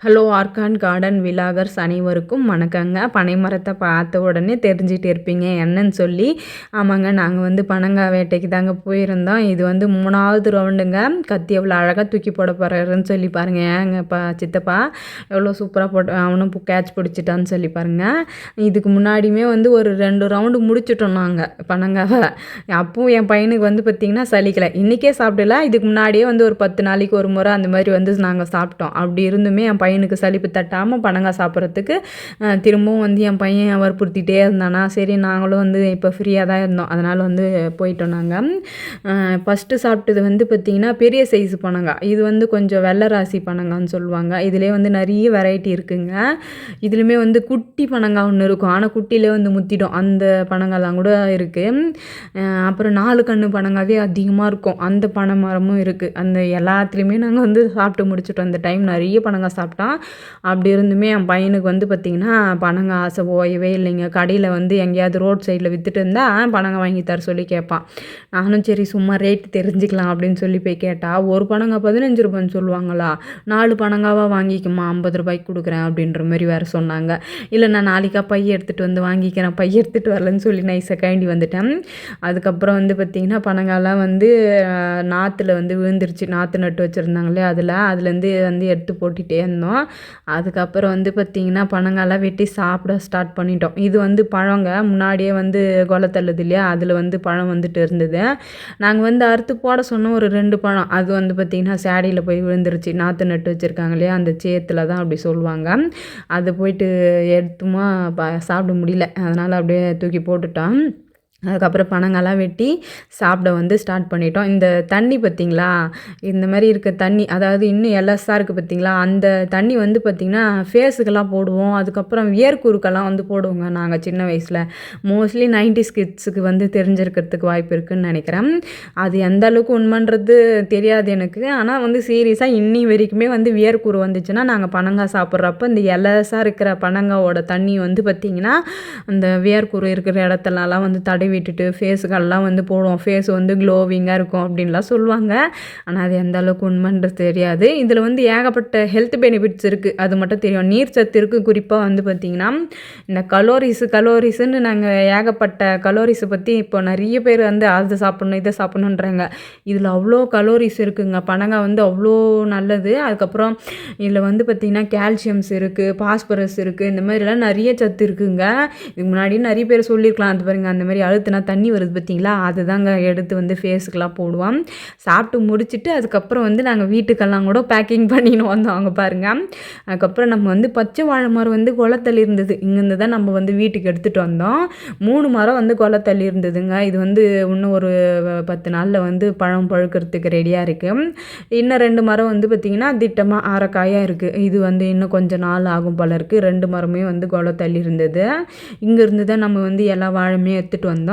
Hello argon garden vloggers அனைவருக்கும் வணக்கங்க. பனை மரத்தை பார்த்த உடனே தெரிஞ்சுட்டு இருப்பீங்க என்னன்னு சொல்லி. ஆமாங்க, நாங்கள் வந்து பனங்காய் வேட்டைக்கு தாங்க போயிருந்தோம். இது வந்து 3வது ரவுண்டுங்க. கத்தி எவ்வளோ அழகாக தூக்கி போட போகிறாருன்னு சொல்லி பாருங்கள். ஏங்க சித்தப்பா எவ்வளோ சூப்பராக போட்டு அவனும் கேட்ச் பிடிச்சிட்டான்னு சொல்லி பாருங்கள். இதுக்கு முன்னாடியுமே வந்து ஒரு 2 ரவுண்டு முடிச்சிட்டோம் நாங்கள் பனங்காவை. அப்பவும் என் பையனுக்கு வந்து பார்த்திங்கன்னா சலிக்கலை. இன்றைக்கே சாப்பிடல, இதுக்கு முன்னாடியே வந்து ஒரு 10 நாளைக்கு ஒரு முறை அந்த மாதிரி வந்து நாங்கள் சாப்பிட்டோம். அப்படி இருந்துமே என் பையனுக்கு சலிப்பு தட்டாமல் பனங்காய் சாப்பிட்றதுக்கு திரும்பவும் வந்து என் பையன் வற்புறுத்திட்டே இருந்தானா. சரி, நாங்களும் வந்து இப்போ ஃப்ரீயாக தான் இருந்தோம், அதனால் வந்து போயிட்டோம் நாங்கள். ஃபஸ்ட்டு சாப்பிட்டது வந்து பார்த்திங்கன்னா பெரிய சைஸு பனங்காய். இது வந்து கொஞ்சம் வெள்ளை ராசி பனங்கான்னு சொல்லுவாங்க. இதிலே வந்து நிறைய வெரைட்டி இருக்குங்க. இதுலேயுமே வந்து குட்டி பனங்காய் ஒன்று இருக்கும், ஆனால் குட்டிலே வந்து முத்திடும். அந்த பனங்காய்லாம் கூட இருக்குது. அப்புறம் 4 கன்று பனங்காவே அதிகமாக இருக்கும், அந்த பனை மரமும் இருக்குது. அந்த எல்லாத்துலேயுமே நாங்கள் வந்து சாப்பிட்டு முடிச்சுட்டோம். அந்த டைம் நிறைய பனங்காய் சாப்பிட்டோம். அப்படி இருந்துமே என் பையனுக்கு வந்து பார்த்திங்கன்னா பனங்காய் ஆசை ஓயவே இல்லைங்க. கடையில் வந்து எங்கேயாவது ரோட் சைடில் விற்றுட்டு இருந்தால் பனங்காய் வாங்கி தர சொல்லி கேட்பான். நானும் சரி சும்மா ரேட்டு தெரிஞ்சுக்கலாம் அப்படின்னு சொல்லி போய் கேட்டால், ஒரு பனங்காய் 15 ரூபான்னு சொல்லுவாங்களா, 4 பனங்காவாக வாங்கிக்குமா 50 ரூபாய்க்கு கொடுக்குறேன் அப்படின்ற மாதிரி வேறு சொன்னாங்க. இல்லை, நான் நாளைக்கா பைய எடுத்துகிட்டு வந்து வாங்கிக்கிறேன், பைய எடுத்துகிட்டு வரலன்னு சொல்லி நைஸாக கைண்டி வந்துட்டேன். அதுக்கப்புறம் வந்து பார்த்திங்கன்னா பனங்காயெலாம் வந்து நாற்றுல வந்து விழுந்துருச்சு. நாற்று நட்டு வச்சுருந்தாங்களே அதுலேருந்து வந்து எடுத்து போட்டுகிட்டே இருந்தோம். அதுக்கப்புறம் வந்து பார்த்திங்கன்னா பனங்காயெலாம் வெட்டி சாப்பிட ஸ்டார்ட் பண்ணிட்டோம். இது வந்து பழங்க முன்னாடியே வந்து கொலை தள்ளுது இல்லையா, அதில் வந்து பழம் வந்துட்டு இருந்தது. நாங்கள் வந்து அறுத்து போட சொன்னோம் ஒரு 2 பழம். அது வந்து பார்த்திங்கன்னா சேடியில் போய் விழுந்துருச்சு. நாற்று நட்டு வச்சுருக்காங்க இல்லையா, அந்த சேத்துல தான் அப்படி சொல்லுவாங்க. அது போயிட்டு எடுத்துமா சாப்பிட முடியல, அதனால் அப்படியே தூக்கி போட்டுட்டோம். அதுக்கப்புறம் பனங்காயெலாம் வெட்டி சாப்பிட வந்து ஸ்டார்ட் பண்ணிட்டோம். இந்த தண்ணி பார்த்திங்களா, இந்த மாதிரி இருக்க தண்ணி, அதாவது இன்னும் எலஸாக இருக்குது பார்த்திங்களா, அந்த தண்ணி வந்து பார்த்திங்கன்னா ஃபேஸுக்கெல்லாம் போடுவோம். அதுக்கப்புறம் வியர்க்குருக்கெல்லாம் வந்து போடுவோங்க நாங்கள் சின்ன வயசில். மோஸ்ட்லி 90s கிட்ஸுக்கு வந்து தெரிஞ்சிருக்கிறதுக்கு வாய்ப்பு இருக்குதுன்னு நினைக்கிறேன். அது எந்த அளவுக்கு உண்மைன்றது தெரியாது எனக்கு. ஆனால் வந்து சீரியஸாக இன்னி வரைக்குமே வந்து வியர்க்குரு வந்துச்சுன்னா நாங்கள் பனங்காய் சாப்பிட்றப்ப இந்த எலஸாக இருக்கிற பனங்காயோட தண்ணி வந்து பார்த்திங்கன்னா அந்த வியர்க்குரு இருக்கிற இடத்துலலாம் வந்து விட்டுட்டு ஃபேஸுக்கெல்லாம் வந்து போடுவோம். ஃபேஸ் வந்து க்ளோவிங்காக இருக்கும் அப்படின்லாம் சொல்லுவாங்க. ஆனால் அது எந்த அளவுக்கு உண்மைன்றது தெரியாது. இதில் வந்து ஏகப்பட்ட ஹெல்த் பெனிஃபிட்ஸ் இருக்குது, அது மட்டும் தெரியும். நீர் சத்து இருக்குது. குறிப்பாக வந்து பார்த்திங்கன்னா இந்த கலோரிஸுன்னு நாங்கள் ஏகப்பட்ட கலோரிஸை பற்றி இப்போ நிறைய பேர் வந்து அதை சாப்பிட்ணும் இதை சாப்பிட்ணுன்றாங்க. இதில் அவ்வளோ கலோரிஸ் இருக்குதுங்க. பனங்காய் வந்து அவ்வளோ நல்லது. அதுக்கப்புறம் இதில் வந்து பார்த்திங்கன்னா கால்சியம்ஸ் இருக்குது, பாஸ்பரஸ் இருக்குது, இந்த மாதிரிலாம் நிறைய சத்து இருக்குதுங்க. இதுக்கு முன்னாடி நிறைய பேர் சொல்லியிருக்கலாம். அது பாருங்கள், அந்த மாதிரி அழுத்துனா தண்ணி வருது பார்த்திங்களா, அதுதாங்க எடுத்து வந்து ஃபேஸுக்கெலாம் போடுவோம். சாப்பிட்டு முடிச்சுட்டு அதுக்கப்புறம் வந்து நாங்கள் வீட்டுக்கெல்லாம் கூட பேக்கிங் பண்ணின்னு வந்தோம். அங்கே பாருங்கள். அதுக்கப்புறம் நம்ம வந்து பச்சை வாழை மரம் வந்து கொலைத்தள்ளி இருந்தது. இங்கேருந்து தான் நம்ம வந்து வீட்டுக்கு எடுத்துகிட்டு வந்தோம். 3 மரம் வந்து கொலைத்தள்ளி இருந்ததுங்க. இது வந்து இன்னும் ஒரு 10 நாளில் வந்து பழம் பழுக்கிறதுக்கு ரெடியாக இருக்குது. இன்னும் 2 மரம் வந்து பார்த்திங்கன்னா திட்டமாக ஆரக்காயாக இருக்குது. இது வந்து இன்னும் கொஞ்சம் நாள் ஆகும் போல இருக்குது. 2 மரமே வந்து கொலைத்தள்ளி இருந்தது. இங்கேருந்து தான் நம்ம வந்து எல்லா வாழையுமே எடுத்துகிட்டு வந்தோம்.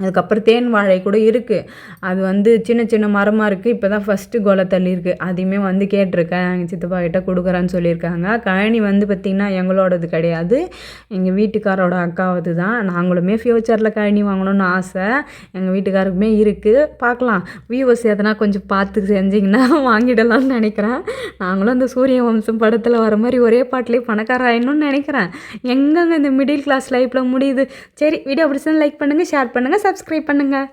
அதுக்கப்புறம் தேன் வாழை கூட இருக்குது. அது வந்து சின்ன சின்ன மரமாக இருக்குது. இப்போ தான் ஃபஸ்ட்டு கொலை தள்ளி இருக்குது. அதையுமே வந்து கேட்டிருக்கேன், எங்கள் சித்தப்பா கிட்ட கொடுக்குறேன்னு சொல்லியிருக்காங்க. கழனி வந்து பார்த்திங்கன்னா எங்களோடது கிடையாது, எங்கள் வீட்டுக்காரோட அக்காவது தான். நாங்களுமே ஃப்யூச்சரில் கழனி வாங்கணும்னு ஆசை, எங்கள் வீட்டுக்காருக்குமே இருக்குது. பார்க்கலாம், வியூவர்ஸ் எதனா கொஞ்சம் பார்த்து செஞ்சிங்கன்னா வாங்கிடலாம்னு நினைக்கிறேன். நாங்களும் அந்த சூரிய வம்சம் படத்தில் வர மாதிரி ஒரே பாட்டிலே பணக்கார ஆயிடணும்னு நினைக்கிறேன். எங்கங்க இந்த மிடில் கிளாஸ் லைஃப்பில் முடியுது. சரி, வீடியோ பிடிச்சா லைக் பண்ணுங்கள், ஷேர் பண்ணுங்கள், சப்ஸ்கிரைப் பண்ணுங்கள்.